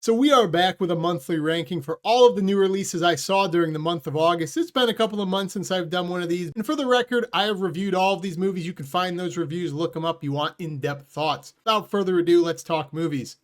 So we are back with a monthly ranking for all of the new releases I saw during the month of August. It's been a couple of months since I've done one of these. And for the record, I have reviewed all of these movies. You can find those reviews, look them up. You want in-depth thoughts. Without further ado, let's talk movies.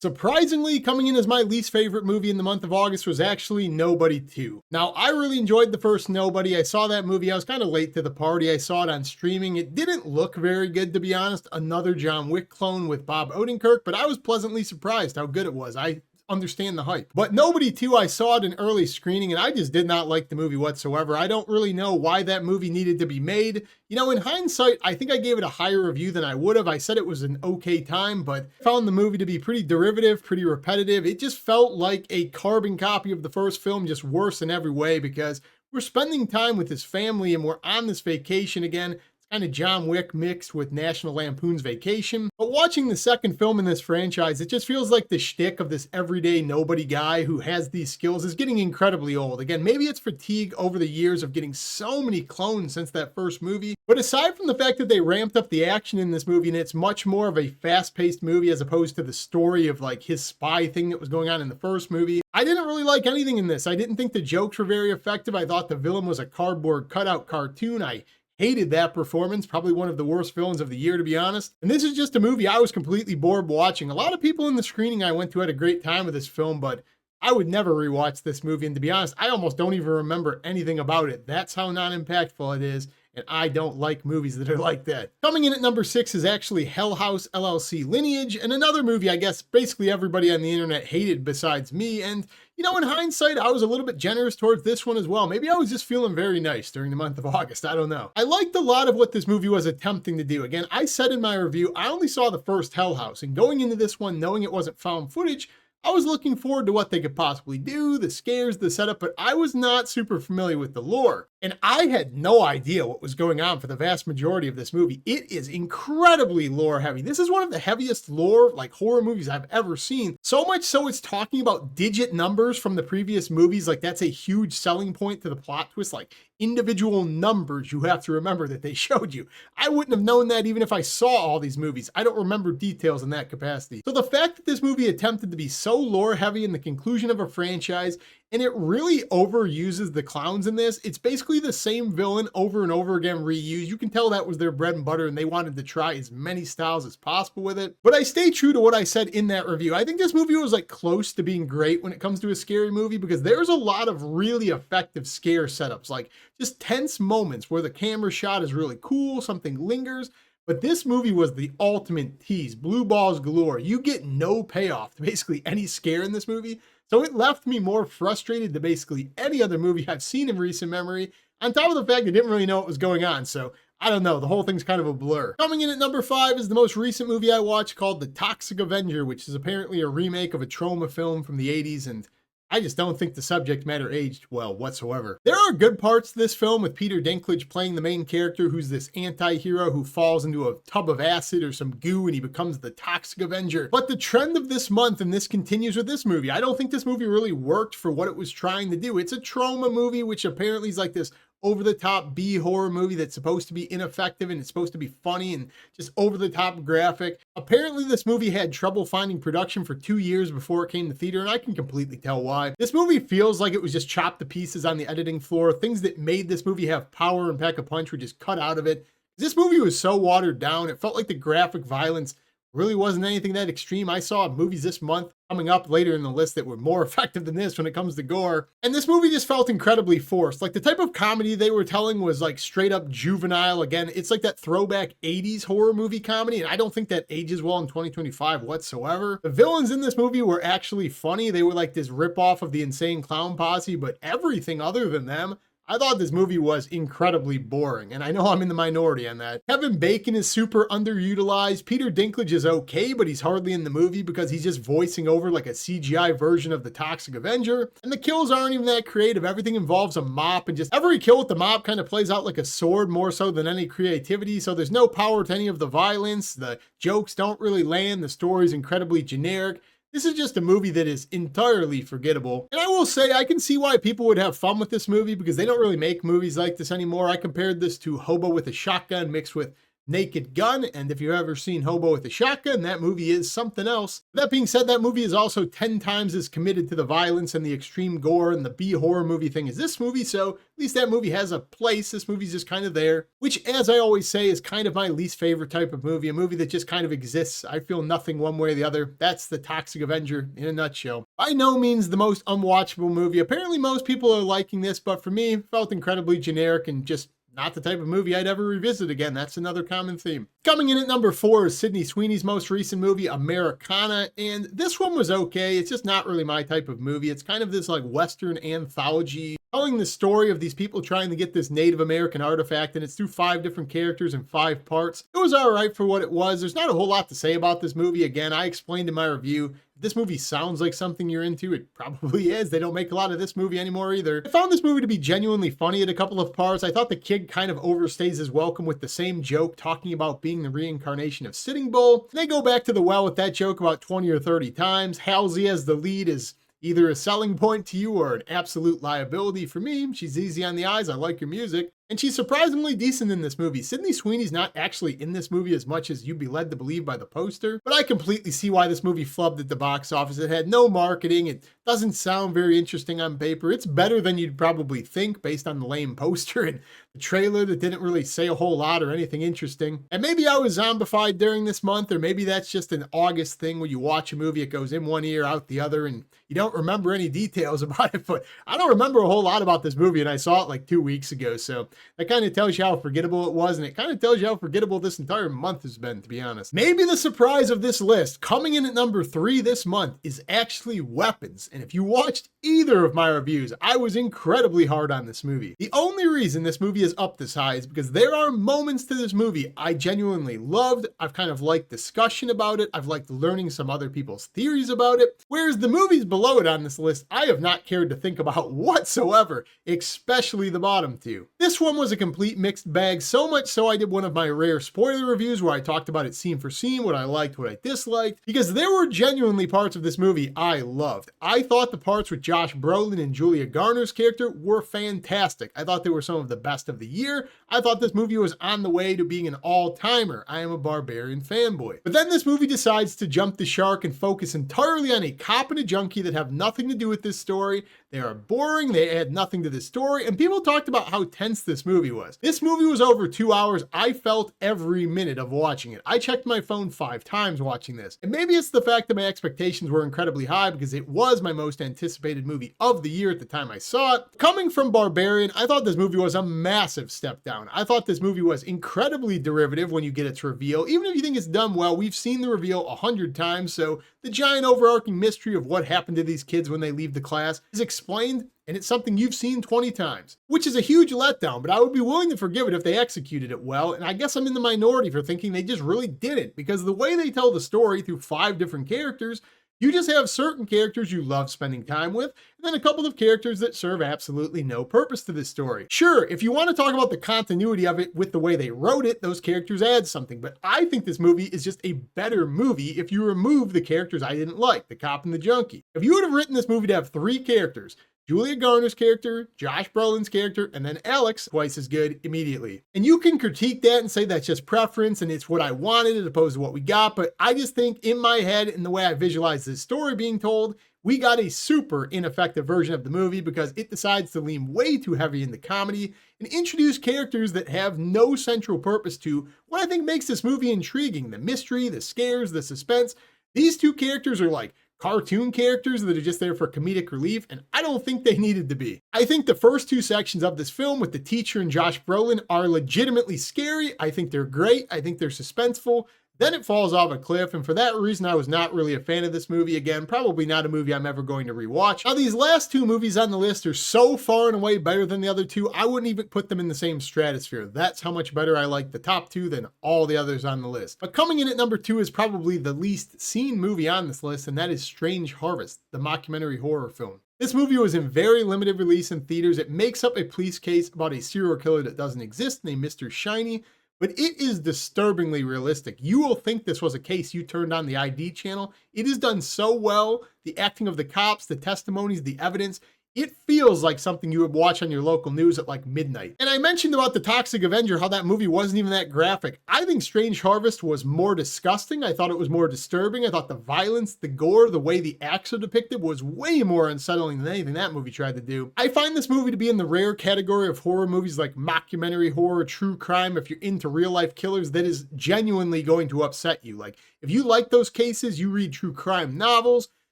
Surprisingly, coming in as my least favorite movie in the month of August was actually Nobody 2. Now, I really enjoyed the first Nobody. I saw that movie. I was kind of late to the party. I saw it on streaming. It didn't look very good, to be honest. Another John Wick clone with Bob Odenkirk, but I was pleasantly surprised how good it was. I understand the hype. But Nobody 2, I saw it in early screening and I just did not like the movie whatsoever. I don't really know why that movie needed to be made. You know, in hindsight, I think I gave it a higher review than I would have. I said it was an okay time, but found the movie to be pretty derivative, pretty repetitive. It just felt like a carbon copy of the first film, just worse in every way because we're spending time with his family and we're on this vacation again. Kind of John Wick mixed with National Lampoon's Vacation. But watching the second film in this franchise, it just feels like the shtick of this everyday nobody guy who has these skills is getting incredibly old. Again, maybe it's fatigue over the years of getting so many clones since that first movie. But aside from the fact that they ramped up the action in this movie and it's much more of a fast-paced movie as opposed to the story of like his spy thing that was going on in the first movie, I didn't really like anything in this. I didn't think the jokes were very effective. I thought the villain was a cardboard cutout cartoon. I hated that performance, probably one of the worst villains of the year, to be honest. And this is just a movie I was completely bored watching. A lot of people in the screening I went to had a great time with this film, but I would never rewatch this movie. And to be honest, I almost don't even remember anything about it. That's how non-impactful it is. And I don't like movies that are like that. Coming in at number 6 is actually Hell House LLC Lineage, and another movie I guess basically everybody on the internet hated besides me. And you know, in hindsight, I was a little bit generous towards this one as well. Maybe I was just feeling very nice during the month of August. I don't know. I liked a lot of what this movie was attempting to do. Again, I said in my review, I only saw the first Hell House, and going into this one, knowing it wasn't found footage, I was looking forward to what they could possibly do, the scares, the setup, but I was not super familiar with the lore. And I had no idea what was going on for the vast majority of this movie. It is incredibly lore heavy. This is one of the heaviest lore, like horror movies I've ever seen. So much so it's talking about digit numbers from the previous movies. Like that's a huge selling point to the plot twist, like individual numbers you have to remember that they showed you. I wouldn't have known that even if I saw all these movies. I don't remember details in that capacity. So the fact that this movie attempted to be so lore heavy in the conclusion of a franchise, and it really overuses the clowns in this. It's basically the same villain over and over again reused. You can tell that was their bread and butter and they wanted to try as many styles as possible with it. But I stay true to what I said in that review. I think this movie was like close to being great when it comes to a scary movie because there's a lot of really effective scare setups, like just tense moments where the camera shot is really cool, something lingers. But this movie was the ultimate tease, blue balls galore. You get no payoff to basically any scare in this movie. So it left me more frustrated than basically any other movie I've seen in recent memory, on top of the fact I didn't really know what was going on. So I don't know, the whole thing's kind of a blur. Coming in at number 5 is the most recent movie I watched called The Toxic Avenger, which is apparently a remake of a trauma film from the 80s, and I just don't think the subject matter aged well whatsoever. There are good parts to this film with Peter Dinklage playing the main character who's this anti-hero who falls into a tub of acid or some goo and he becomes the Toxic Avenger. But the trend of this month, and this continues with this movie, I don't think this movie really worked for what it was trying to do. It's a trauma movie, which apparently is like this over-the-top B horror movie that's supposed to be ineffective and it's supposed to be funny and just over-the-top graphic. Apparently this movie had trouble finding production for 2 years before it came to theater, and I can completely tell why. This movie feels like it was just chopped to pieces on the editing floor. Things that made this movie have power and pack a punch were just cut out of it. This movie was so watered down. It felt like the graphic violence really wasn't anything that extreme. I saw movies this month coming up later in the list that were more effective than this when it comes to gore. And this movie just felt incredibly forced. Like the type of comedy they were telling was like straight up juvenile. Again, it's like that throwback 80s horror movie comedy. And I don't think that ages well in 2025 whatsoever. The villains in this movie were actually funny. They were like this ripoff of the Insane Clown Posse, but everything other than them, I thought this movie was incredibly boring, and I know I'm in the minority on that. Kevin Bacon is super underutilized. Peter Dinklage is okay, but he's hardly in the movie because he's just voicing over like a CGI version of the Toxic Avenger. And the kills aren't even that creative. Everything involves a mop, and just every kill with the mop kind of plays out like a sword more so than any creativity. So there's no power to any of the violence. The jokes don't really land. The story's incredibly generic. This is just a movie that is entirely forgettable. And I will say, I can see why people would have fun with this movie because they don't really make movies like this anymore. I compared this to Hobo with a Shotgun mixed with Naked Gun, and if you've ever seen Hobo with a Shotgun, that movie is something else. That being said, that movie is also 10 times as committed to the violence and the extreme gore and the B-horror movie thing as this movie, so at least that movie has a place. This movie's just kind of there, which, as I always say, is kind of my least favorite type of movie, a movie that just kind of exists. I feel nothing one way or the other. That's the Toxic Avenger in a nutshell. By no means the most unwatchable movie. Apparently most people are liking this, but for me, it felt incredibly generic and just not the type of movie I'd ever revisit again. That's another common theme. Coming in at number 4 is Sydney Sweeney's most recent movie, Americana, and this one was okay. It's just not really my type of movie. It's kind of this like Western anthology telling the story of these people trying to get this Native American artifact, and it's through 5 different characters in 5 parts. It was all right for what it was. There's not a whole lot to say about this movie. Again, I explained in my review, if this movie sounds like something you're into, it probably is. They don't make a lot of this movie anymore either. I found this movie to be genuinely funny at a couple of parts. I thought the kid kind of overstays his welcome with the same joke talking about being the reincarnation of Sitting Bull. And they go back to the well with that joke about 20 or 30 times. Halsey as the lead is either a selling point to you or an absolute liability for me. She's easy on the eyes. I like your music. And she's surprisingly decent in this movie. Sydney Sweeney's not actually in this movie as much as you'd be led to believe by the poster, but I completely see why this movie flubbed at the box office. It had no marketing. It doesn't sound very interesting on paper. It's better than you'd probably think based on the lame poster and the trailer that didn't really say a whole lot or anything interesting. And maybe I was zombified during this month, or maybe that's just an August thing where you watch a movie, it goes in one ear, out the other, and you don't remember any details about it. But I don't remember a whole lot about this movie, and I saw it like 2 weeks ago, so that kind of tells you how forgettable it was, and it kind of tells you how forgettable this entire month has been, to be honest. Maybe the surprise of this list, coming in at number 3 this month, is actually Weapons. And if you watched either of my reviews, I was incredibly hard on this movie. The only reason this movie is up this high is because there are moments to this movie I genuinely loved. I've kind of liked discussion about it. I've liked learning some other people's theories about it. Whereas the movies below it on this list, I have not cared to think about whatsoever, especially the bottom 2. This one was a complete mixed bag, so much so I did one of my rare spoiler reviews where I talked about it scene for scene, what I liked, what I disliked, because there were genuinely parts of this movie I loved. I thought the parts with Josh Brolin and Julia Garner's character were fantastic. I thought they were some of the best of the year. I thought this movie was on the way to being an all-timer. I am a Barbarian fanboy. But then this movie decides to jump the shark and focus entirely on a cop and a junkie that have nothing to do with this story. They are boring, they add nothing to this story, and people talked about how tense this movie was. This movie was over 2 hours. I felt every minute of watching it. I checked my phone 5 times watching this. And maybe it's the fact that my expectations were incredibly high because it was my most anticipated movie of the year at the time I saw it. Coming from Barbarian, I thought this movie was a massive step down. I thought this movie was incredibly derivative when you get its reveal. Even if you think it's done well, we've seen the reveal 100 times, so the giant overarching mystery of what happened to these kids when they leave the class is explained, and it's something you've seen 20 times, which is a huge letdown, but I would be willing to forgive it if they executed it well, and I guess I'm in the minority for thinking they just really didn't, because the way they tell the story through 5 different characters, you just have certain characters you love spending time with, and then a couple of characters that serve absolutely no purpose to this story. Sure, if you want to talk about the continuity of it with the way they wrote it, those characters add something, but I think this movie is just a better movie if you remove the characters I didn't like, the cop and the junkie. If you would have written this movie to have 3 characters, Julia Garner's character, Josh Brolin's character, and then Alex, twice as good immediately. And you can critique that and say that's just preference and it's what I wanted as opposed to what we got, but I just think in my head and the way I visualize this story being told, we got a super ineffective version of the movie because it decides to lean way too heavy into comedy and introduce characters that have no central purpose to what I think makes this movie intriguing. The mystery, the scares, the suspense. These 2 characters are like cartoon characters that are just there for comedic relief, and I don't think they needed to be. I think the first 2 sections of this film with the teacher and Josh Brolin are legitimately scary. I think they're great. I think they're suspenseful. Then it falls off a cliff, and for that reason, I was not really a fan of this movie. Again, probably not a movie I'm ever going to rewatch. Now, these last 2 movies on the list are so far and away better than the other 2, I wouldn't even put them in the same stratosphere. That's how much better I like the top 2 than all the others on the list. But coming in at number 2 is probably the least seen movie on this list, and that is Strange Harvest, the mockumentary horror film. This movie was in very limited release in theaters. It makes up a police case about a serial killer that doesn't exist named Mr. Shiny, but it is disturbingly realistic. You will think this was a case you turned on the ID channel. It is done so well. The acting of the cops, the testimonies, the evidence, It feels like something you would watch on your local news at like midnight. And I mentioned about the Toxic Avenger, how that movie wasn't even that graphic. I think Strange Harvest was more disgusting. I thought it was more disturbing. I thought the violence, the gore, the way the acts are depicted was way more unsettling than anything that movie tried to do. I find this movie to be in the rare category of horror movies like mockumentary horror, true crime. If you're into real life killers, that is genuinely going to upset you. Like if you like those cases, you read true crime novels,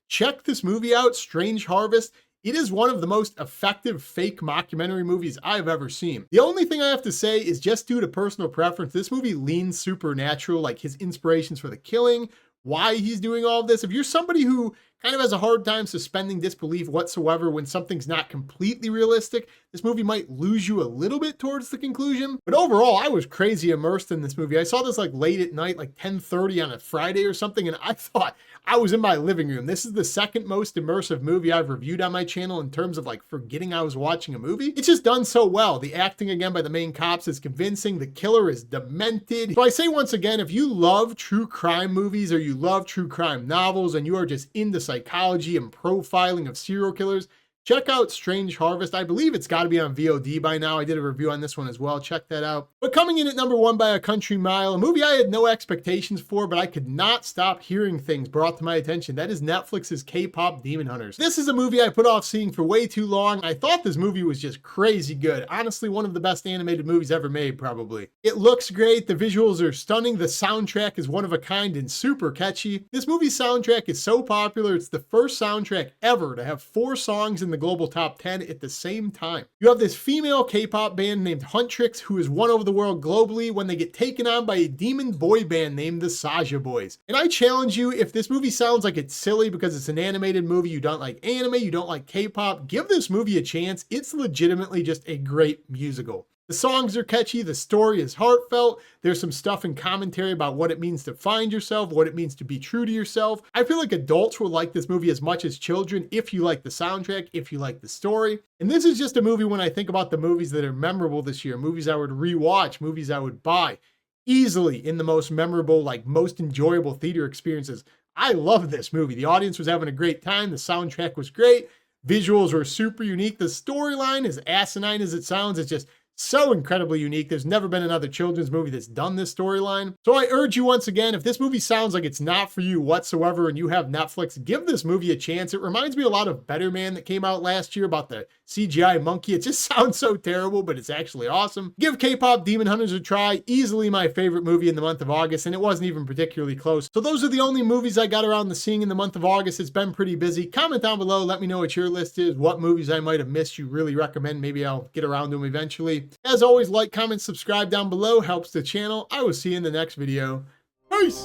check this movie out, Strange Harvest. It is one of the most effective fake mockumentary movies I've ever seen. The only thing I have to say is just due to personal preference, this movie leans supernatural, like his inspirations for the killing, why he's doing all of this. If you're somebody who kind of has a hard time suspending disbelief whatsoever when something's not completely realistic, this movie might lose you a little bit towards the conclusion. But overall, I was crazy immersed in this movie. I saw this like late at night, like 10:30 on a Friday or something, and I thought I was in my living room. This is the second most immersive movie I've reviewed on my channel in terms of like forgetting I was watching a movie. It's just done so well. The acting again by the main cops is convincing. The killer is demented. So I say once again, if you love true crime movies or you love true crime novels and you are just into psychology and profiling of serial killers, check out Strange Harvest. I believe it's got to be on VOD by now. I did a review on this one as well. Check that out. But coming in at number 1 by a country mile, a movie I had no expectations for, but I could not stop hearing things brought to my attention. That is Netflix's K-Pop Demon Hunters. This is a movie I put off seeing for way too long. I thought this movie was just crazy good. Honestly, one of the best animated movies ever made, probably. It looks great. The visuals are stunning. The soundtrack is one of a kind and super catchy. This movie's soundtrack is so popular. It's the first soundtrack ever to have 4 songs in the global top 10 at the same time. You have this female K-pop band named Huntrix who has won over the world globally when they get taken on by a demon boy band named the Saja Boys. And I challenge you, if this movie sounds like it's silly because it's an animated movie, you don't like anime, you don't like K-pop, give this movie a chance. It's legitimately just a great musical. The songs are catchy, the story is heartfelt, there's some stuff in commentary about what it means to find yourself, what it means to be true to yourself. I feel like adults will like this movie as much as children if you like the soundtrack, if you like the story. And this is just a movie when I think about the movies that are memorable this year, movies I would rewatch, movies I would buy, easily in the most memorable, like most enjoyable theater experiences. I love this movie. The audience was having a great time, the soundtrack was great, visuals were super unique, the storyline, as asinine as it sounds, it's just so incredibly unique. There's never been another children's movie that's done this storyline. So I urge you once again, if this movie sounds like it's not for you whatsoever and you have Netflix, give this movie a chance. It reminds me a lot of Better Man that came out last year about the CGI monkey. It just sounds so terrible, but it's actually awesome. Give K-Pop Demon Hunters a try. Easily my favorite movie in the month of August, and it wasn't even particularly close. So those are the only movies I got around to seeing in the month of August. It's been pretty busy. Comment down below. Let me know what your list is, what movies I might have missed you really recommend. Maybe I'll get around to them eventually. As always, like, comment, subscribe down below. Helps the channel. I will see you in the next video. Peace!